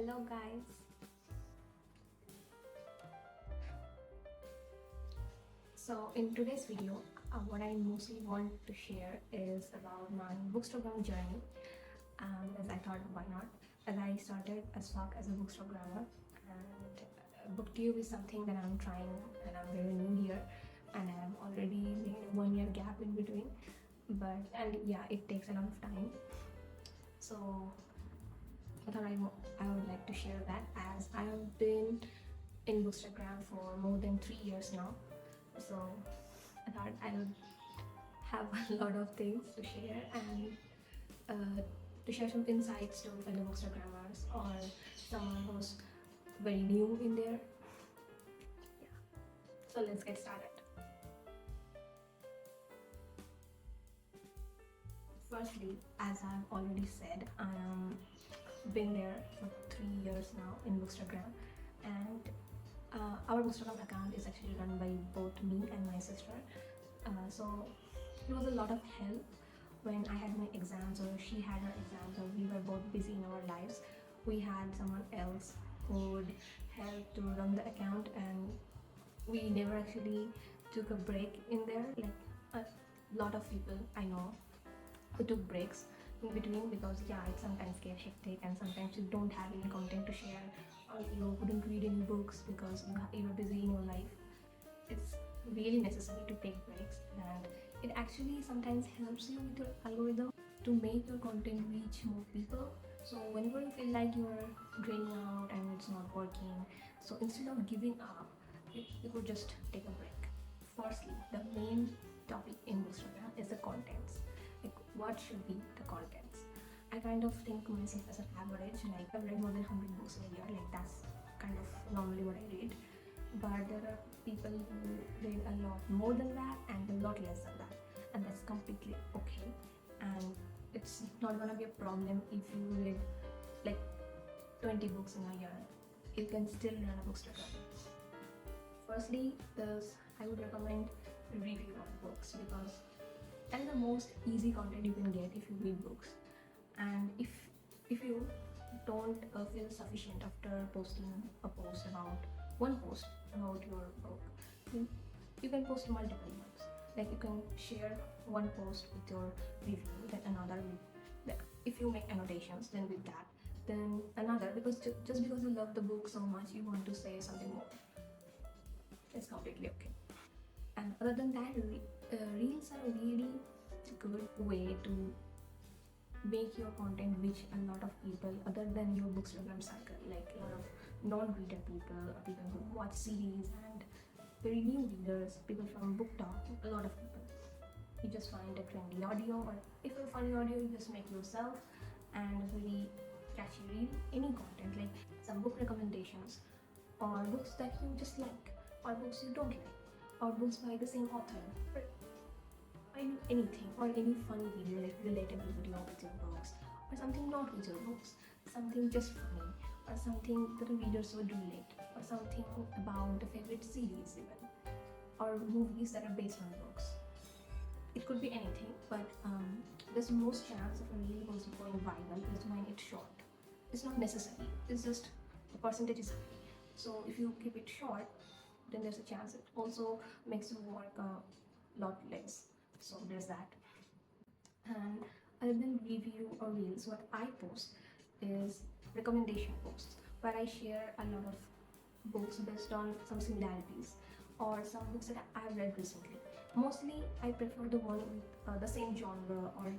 Hello guys. So in today's video, what I mostly want to share is about my bookstagram journey. As I thought, why not? As I started as a bookstagrammer, and booktube is something that I'm trying, and I'm very new here, and I'm already made a 1 year gap in between. And yeah, it takes a lot of time. So I thought I would like to share that, as I have been in Bookstagram for more than 3 years now. So I thought I would have a lot of things to share, and to share some insights to fellow Bookstagrammers or someone who's very new in there. Yeah. So let's get started. Firstly, as I've already said, I am been there for 3 years now in Bookstagram, and our Bookstagram account is actually run by both me and my sister. So it was a lot of help when I had my exams or she had her exams or we were both busy in our lives. We had someone else who would help to run the account, and we never actually took a break in there. Like a lot of people I know who took breaks in between, because yeah, it sometimes gets hectic and sometimes you don't have any content to share, or you couldn't read any books because you were busy in your life. It's really necessary to take breaks, and it actually sometimes helps you with your algorithm to make your content reach more people. So whenever you feel like you're draining out and it's not working, so instead of giving up, you could just take a break. Firstly, the main topic in Bookstagram is the contents. Like, what should be the contents? I kind of think myself as an average, like I've read more than 100 books in a year, like that's kind of normally what I read. But there are people who read a lot more than that and a lot less than that, and that's completely okay. And it's not gonna be a problem if you read like 20 books in a year. You can still run a Bookstagram. Firstly, I would recommend a review of books, because that is the most easy content you can get if you read books. And if you don't feel sufficient after posting a post about one post about your book, then you can post multiple ones. Like you can share one post with your review, then another with, like, if you make annotations, then with that, then another, because just because you love the book so much, you want to say something more. It's completely okay. And other than that, reels are a really good way to make your content reach a lot of people other than your Bookstagram circle, like a lot of non-reader people, or people who watch series, and very new readers, people from book talk, a lot of people. You just find a trendy audio, or if a funny audio, you just make yourself, and a very catchy reel, any content, like some book recommendations, or books that you just like, or books you don't like, or books by the same author, or anything, or any funny video, like relatable video with your books, or something not with your books, something just funny, or something that the readers would relate, or something about a favorite series even, or movies that are based on books. It could be anything, but there's most chance of a reel also going viral is when it's short. It's not necessary, it's just the percentage is high. So if you keep it short, then there's a chance it also makes you work a lot less. So there's that. And other than review or reels, what I post is recommendation posts, where I share a lot of books based on some similarities, or some books that I've read recently. Mostly I prefer the one with the same genre, or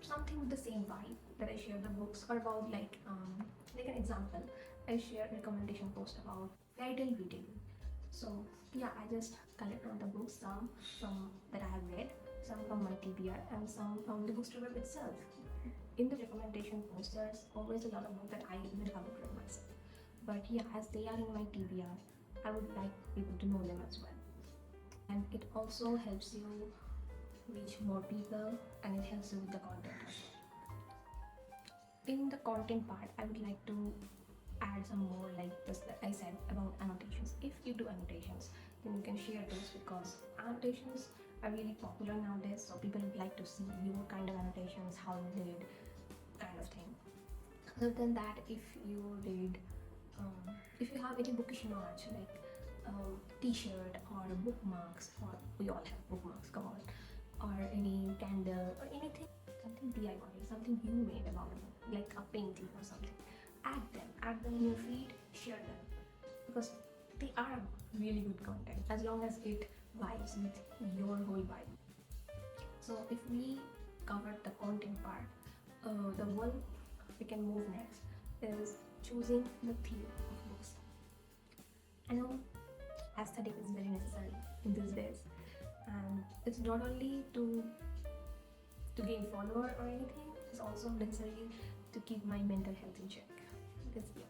something with the same vibe that I share the books, or about, like an example, I share recommendation post about fairy tale reading. So yeah, I just collect all the books, some from that I have read, some from my TBR, and some from the bookstore itself. In the recommendation post, there's always a lot of books that I even haven't read myself. But yeah, as they are in my TBR, I would like people to know them as well. And it also helps you reach more people, and it helps you with the content as well. In the content part, I would like to add some more, like this that I said about annotations. If you do annotations, then you can share those, because annotations are really popular nowadays. So people would like to see your kind of annotations, how you did, kind of thing. Other than that, if you have any bookish merch like t-shirt or bookmarks, or we all have bookmarks, come on, or any candle or anything, something DIY, something you made about it, like a painting or something, add them in your feed, share them, because they are really good content as long as it vibes with your whole vibe. So if we covered the content part, the one we can move next is choosing the theme of books. I know aesthetic is very necessary in these days, and it's not only to gain follower or anything, it's also necessary to keep my mental health in check. Because yeah.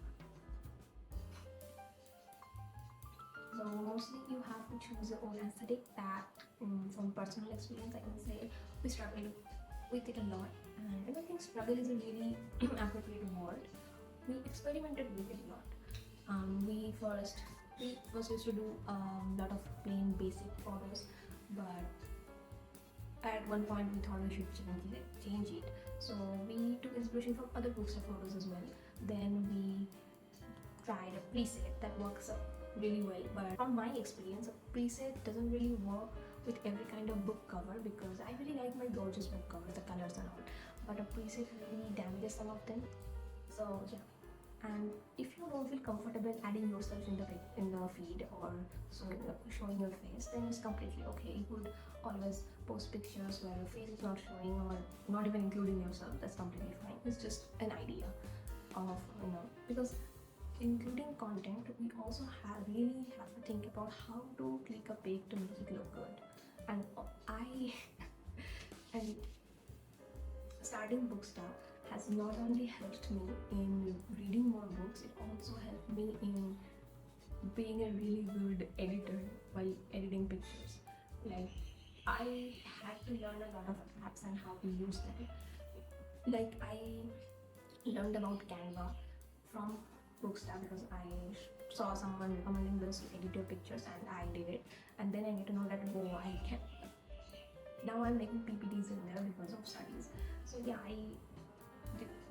So mostly you have to choose your own aesthetic. That from personal experience I can say we struggle with it a lot, and I don't think struggle is a really appropriate word. We experimented with it a lot. We first used to do a lot of plain basic photos, but at one point we thought we should change it. So we took inspiration from other booksta photos as well. Then we tried a preset that works really well. But from my experience, a preset doesn't really work with every kind of book cover, because I really like my gorgeous book covers, the colors and all. But a preset really damages some of them. So yeah. And if you don't feel comfortable adding yourself in the feed or showing your face, then it's completely okay. You could always post pictures where your face is not showing or not even including yourself. That's completely fine. It's just an idea of because including content, we also really have to think about how to click a pic to make it look good. And I and starting Booksta has not only helped me in reading more books, it also helped me in being a really good editor while editing pictures. Like, I had to learn a lot of apps and how to use them. Like, I learned about Canva from Booksta because I saw someone recommending this to edit your pictures, and I did it. And then I get to know that, oh, I can. Now I'm making PPTs in there because of studies. So yeah, I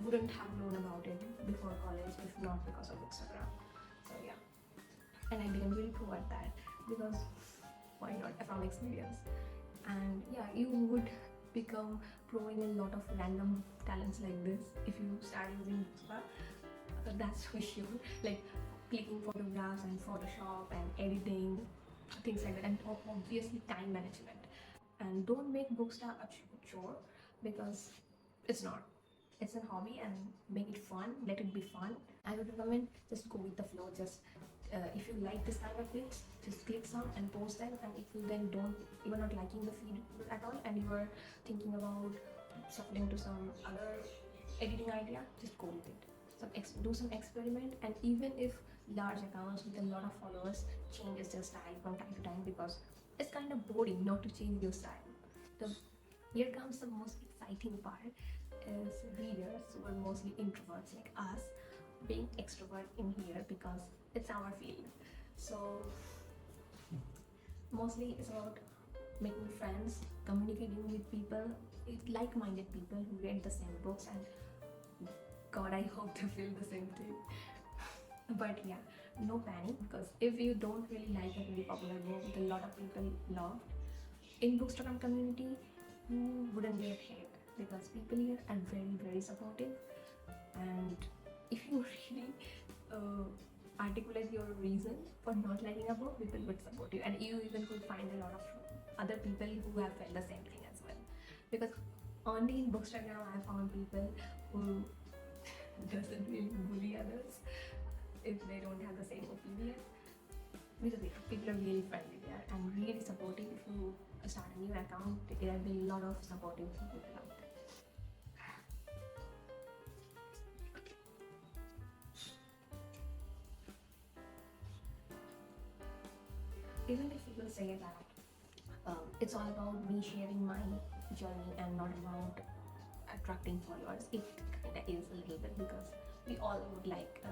wouldn't have known about it before college if not because of Instagram. So yeah, and I became really pro at that because why not, from experience. And yeah, you would become pro in a lot of random talents like this if you start using Booksta. That's for sure. Like clicking photographs and Photoshop and editing, things like that, and obviously time management. And don't make Booksta a chore, because it's not. It's a hobby, and make it fun. Let it be fun. I would recommend just go with the flow. Just if you like this kind of things, just click some and post them. And if you then you are not liking the feed at all, and you are thinking about shuffling to some other editing idea, just go with it. Do some experiment. And even if large accounts with a lot of followers changes their style from time to time, because it's kind of boring not to change your style. Here comes the most exciting part, is readers who are mostly introverts like us being extrovert in here, because it's our field. So mostly it's about making friends, communicating with people, like-minded people who read the same books, and God, I hope to feel the same thing. But yeah, no panic, because if you don't really like a really popular book that a lot of people loved, in Bookstagram community, you wouldn't get hate, because people here are very, very supportive. And if you really articulate your reason for not liking a book, people would support you. And you even could find a lot of other people who have felt the same thing as well. Because only in Bookstagram I found people who doesn't really bully others if they don't have the same opinion. Because people are really friendly there and really supportive. If you start a new account, there will be a lot of supportive people out there. Even if people say that it's all about me sharing my journey and not about attracting followers, it kind of is a little bit, because we all would like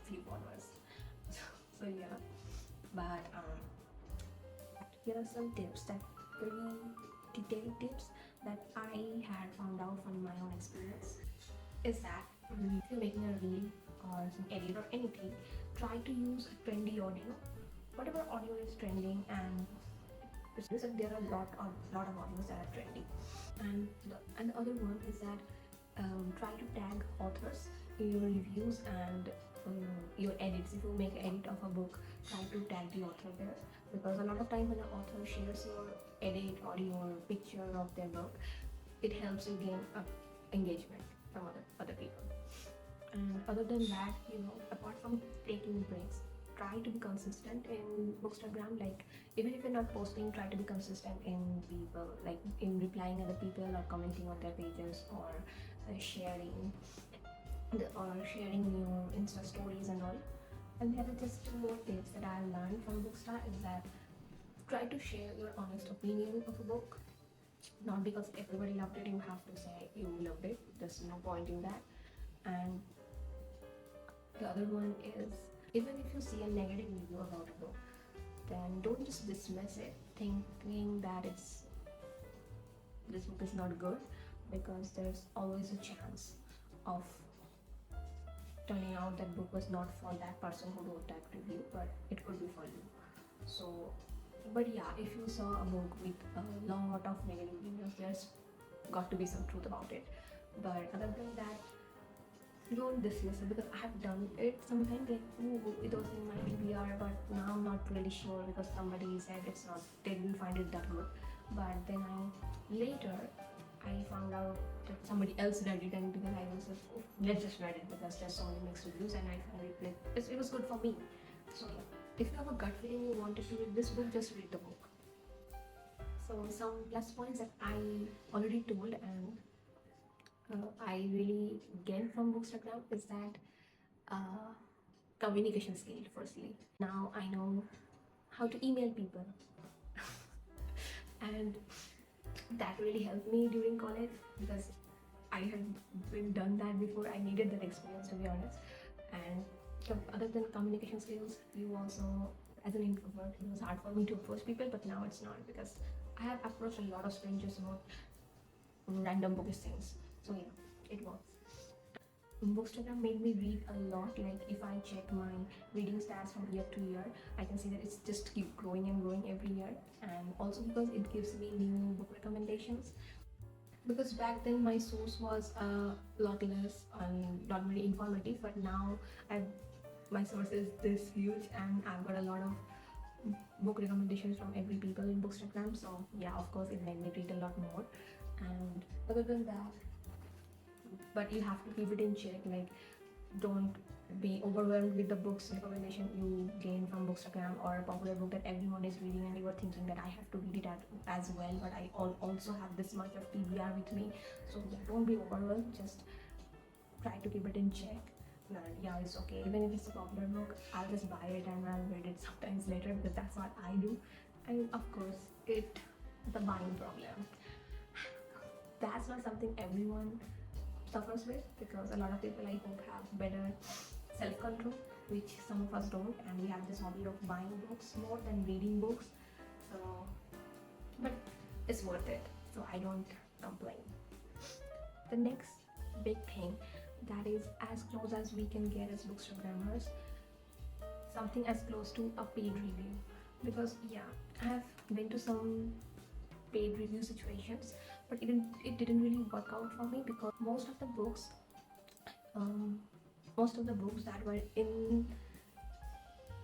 few followers. So yeah, but here are some tips, that very detailed tips that I had found out from my own experience. Is that if you're making a reel or some edit or anything, try to use trendy audio, whatever audio is trending. And there are a lot of audios that are trendy. And the other one is that try to tag authors in your reviews and your edits. If you make an edit of a book, try to tag the author there, because a lot of time when the author shares your edit or your picture of their book, it helps you gain engagement from other people. And other than that, apart from taking breaks, try to be consistent in Bookstagram. Like, even if you're not posting, try to be consistent in people, like in replying other people or commenting on their pages, or sharing your Insta stories and all. And there are just two more tips that I learned from Booksta is that try to share your honest opinion of a book. Not because everybody loved it, you have to say you loved it. There's no point in that. And the other one is, even if you see a negative review about a book, then don't just dismiss it thinking that this book is not good, because there's always a chance of turning out that book was not for that person who wrote that review, but it could be for you. So, but yeah, if you saw a book with a lot of negative reviews, there's got to be some truth about it. But other than that, don't dismiss it, because I have done it sometimes, like, oh, it was in my PBR, but now I'm not really sure because somebody said they didn't find it that good. But then later I found out that somebody else read it, and because I was like, oh, let's just read it because there's so many mixed reviews, and I found it like it was good for me. So yeah, if you have a gut feeling you wanted to read this book, just read the book. So some plus points that I already told, and I really gained from Bookstagram is that communication skill. Firstly, now I know how to email people, and that really helped me during college, because I had been done that before. I needed that experience, to be honest. And other than communication skills, you also, as an introvert, it was hard for me to approach people, but now it's not, because I have approached a lot of strangers about random bookish things. So yeah, it works. Bookstagram made me read a lot. Like, if I check my reading stats from year to year, I can see that it's just keep growing and growing every year. And also because it gives me new book recommendations. Because back then my source was a lot less and not very informative, but now my source is this huge, and I've got a lot of book recommendations from every people in Bookstagram. So yeah, of course it made me read a lot more. And other than that, but you have to keep it in check. Like, don't be overwhelmed with the books recommendation you gain from Bookstagram, or a popular book that everyone is reading, and you are thinking that I have to read it as well, but I also have this much of TBR with me. So yeah, don't be overwhelmed. Just try to keep it in check. Yeah, it's okay. Even if it's a popular book, I'll just buy it and I'll read it sometimes later, because that's what I do. And of course, the buying problem. That's not something everyone suffers with, because a lot of people, I hope, have better self-control, which some of us don't, and we have this hobby of buying books more than reading books. So, but it's worth it, so I don't complain. The next big thing that is as close as we can get as Bookstagrammers, something as close to a paid review. Because yeah, I have been to some paid review situations, but it didn't really work out for me, because most of the books that were in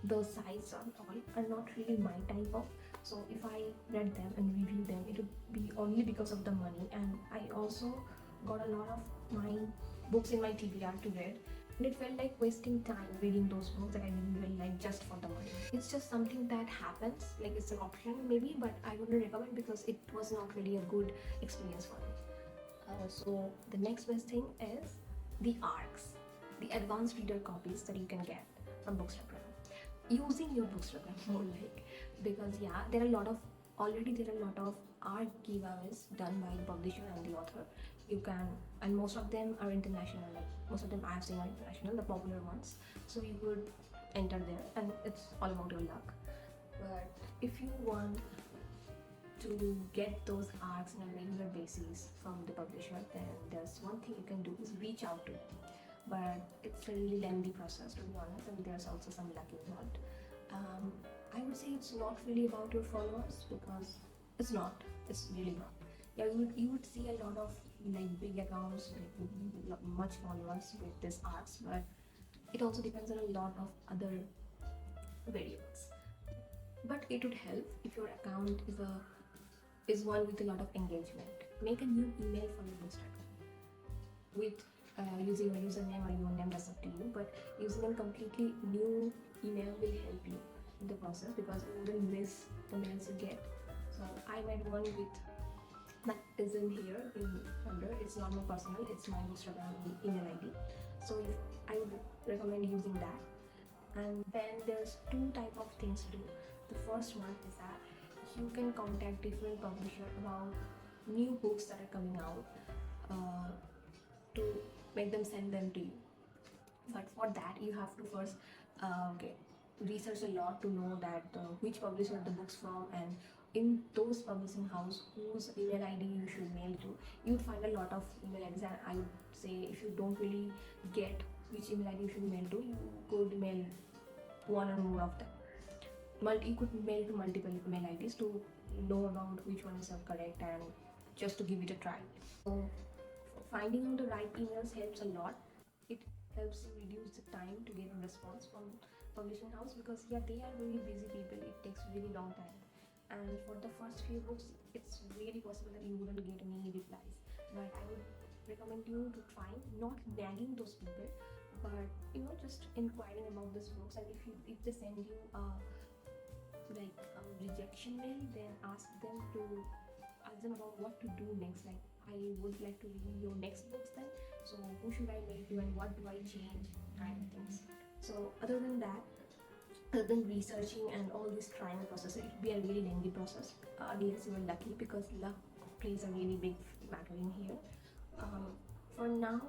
those sites and all are not really my type of. So if I read them and review them, it would be only because of the money. And I also got a lot of my books in my TBR to read, and it felt like wasting time reading those books that I didn't really like just for the money. It's just something that happens, like it's an option maybe, but I wouldn't recommend, because it was not really a good experience for me. So the next best thing is the ARCs, the advanced reader copies that you can get from Bookstagram. Using your Bookstagram more, like, because yeah, there are a lot of ARC giveaways done by the publisher and the author. You can, and most of them are international. Like, most of them I have seen are international, the popular ones. So you could enter there, and it's all about your luck. But if you want to get those arcs on a regular basis from the publisher, then there's one thing you can do is reach out to them. but it's a really lengthy process, to be honest, and there's also some luck involved. um, I would say it's not really about your followers, because it's not. It's really not. Yeah, you would see a lot of like big accounts with much followers with this arts, but it also depends on a lot of other variables. But it would help if your account is one with a lot of engagement. Make a new email for your Instagram with using your username or your name, that's up to you. But using a completely new email will help you in the process, because you wouldn't miss the mails you get. So I made one with that is in here in under. It's not my personal, it's my Instagram email ID. So if I would recommend using that. And then there's two type of things to do. The first one is that you can contact different publisher about new books that are coming out, to make them send them to you. But for that you have to first okay, research a lot to know that which publisher the books from, and in those publishing house whose email ID you should mail to. You'd find a lot of email IDs, and I would say if you don't really get which email ID you should mail to, you could mail one or more of them. You could mail to multiple email IDs to know about which one is correct, and just to give it a try. So finding out the right emails helps a lot. It helps you reduce the time to get a response from publishing house, because yeah, they are really busy people. It takes really long time, and for the first few books it's really possible that you wouldn't get any replies. But I would recommend you to try not nagging those people, but just inquiring about these books. And if they send you like a rejection mail, then ask them about what to do next. Like, I would like to read your next books then, so who should I mail to and what do I change, kind of things. So other than that, other than researching and all this trying process, it would be a really lengthy process, unless you are lucky, because luck plays a really big matter in here. For now,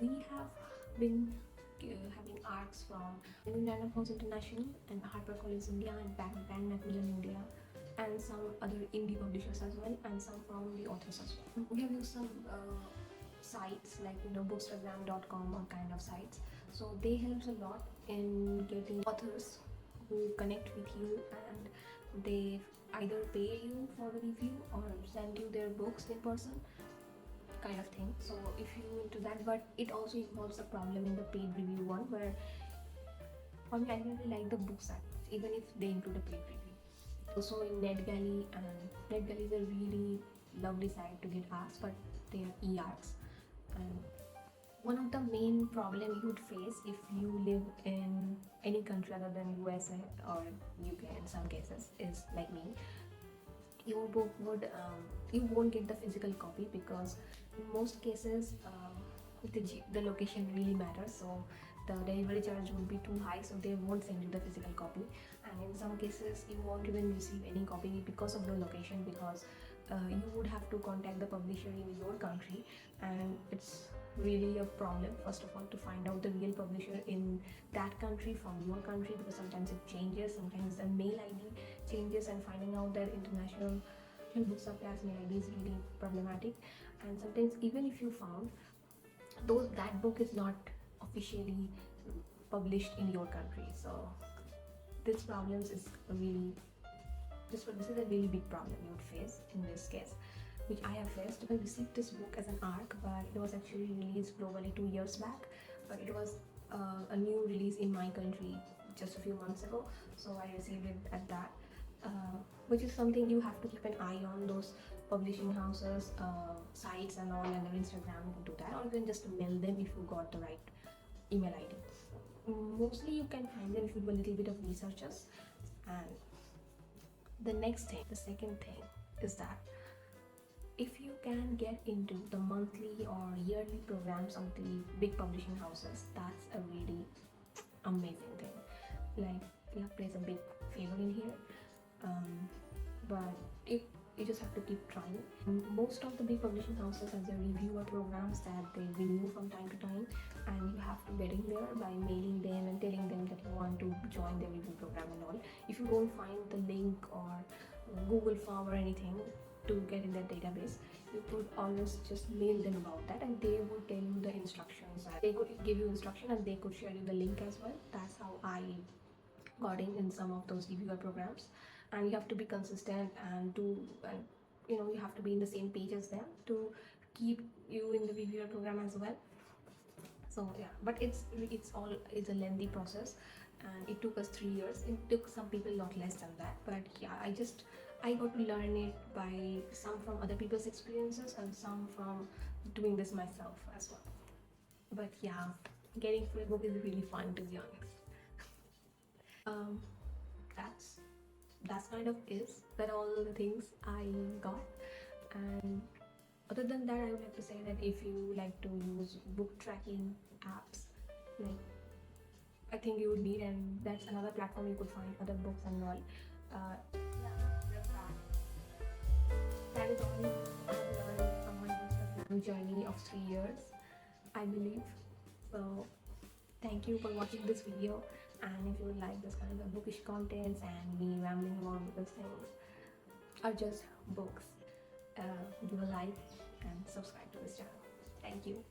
we have been having arcs from Random House International and HarperCollins India and Macmillan India, and some other indie publishers as well, and some from the authors as well. We have used some sites like bookstagram.com or kind of sites. So they help a lot in getting authors who connect with you, and they either pay you for the review or send you their books in person, kind of thing. So if you're into that, but it also involves a problem in the paid review one, where for me I really like the books app, even if they include a paid review. Also in NetGalley, and NetGalley is a really lovely site to get asked, but they are e-arts. And one of the main problem you would face if you live in any country other than USA or UK in some cases is like me. Your book would you won't get the physical copy, because in most cases the location really matters. So the delivery charge would be too high, so they won't send you the physical copy. And in some cases you won't even receive any copy because of the location, because you would have to contact the publisher in your country, and it's really a problem, first of all, to find out the real publisher in that country from your country, because sometimes it changes, sometimes the mail ID changes, and finding out that international book suppliers mail ID is really problematic. And sometimes even if you found that book is not officially published in your country. So this problems is really this is a really big problem you would face in this case, which I have faced. I received this book as an ARC, but it was actually released globally 2 years back, but it was a new release in my country just a few months ago, so I received it at that, which is something you have to keep an eye on, those publishing houses, sites and all, and their Instagram to do that, or you can just mail them if you got the right email ID. Mostly you can find them if you do a little bit of researches. And the second thing is that if you can get into the monthly or yearly programs of the big publishing houses, that's a really amazing thing. Like, luck plays a big favor in here, but you just have to keep trying. Most of the big publishing houses have their reviewer programs that they renew from time to time, and you have to get in there by mailing them and telling them that you want to join their review program and all. If you don't find the link or Google form or anything, to get in their database, you could always just mail them about that, and they would tell you the instructions. They could give you instruction, and they could share you the link as well. That's how I got in some of those reviewer programs. And you have to be consistent and you have to be in the same page as them to keep you in the reviewer program as well. So yeah, but it's a lengthy process, and it took us 3 years. It took some people a lot less than that, but yeah, I got to learn it by some from other people's experiences and some from doing this myself as well. But yeah, getting free book is really fun, to be honest. um that's kind of is that all the things I got. And other than that, I would have to say that if you like to use book tracking apps, like, I think you would need, and that's another platform you could find other books and all. That is all I've learned from my Instagram journey of 3 years, I believe. So thank you for watching this video. And if you like this kind of bookish contents and me rambling about those things or just books, give a like and subscribe to this channel. Thank you.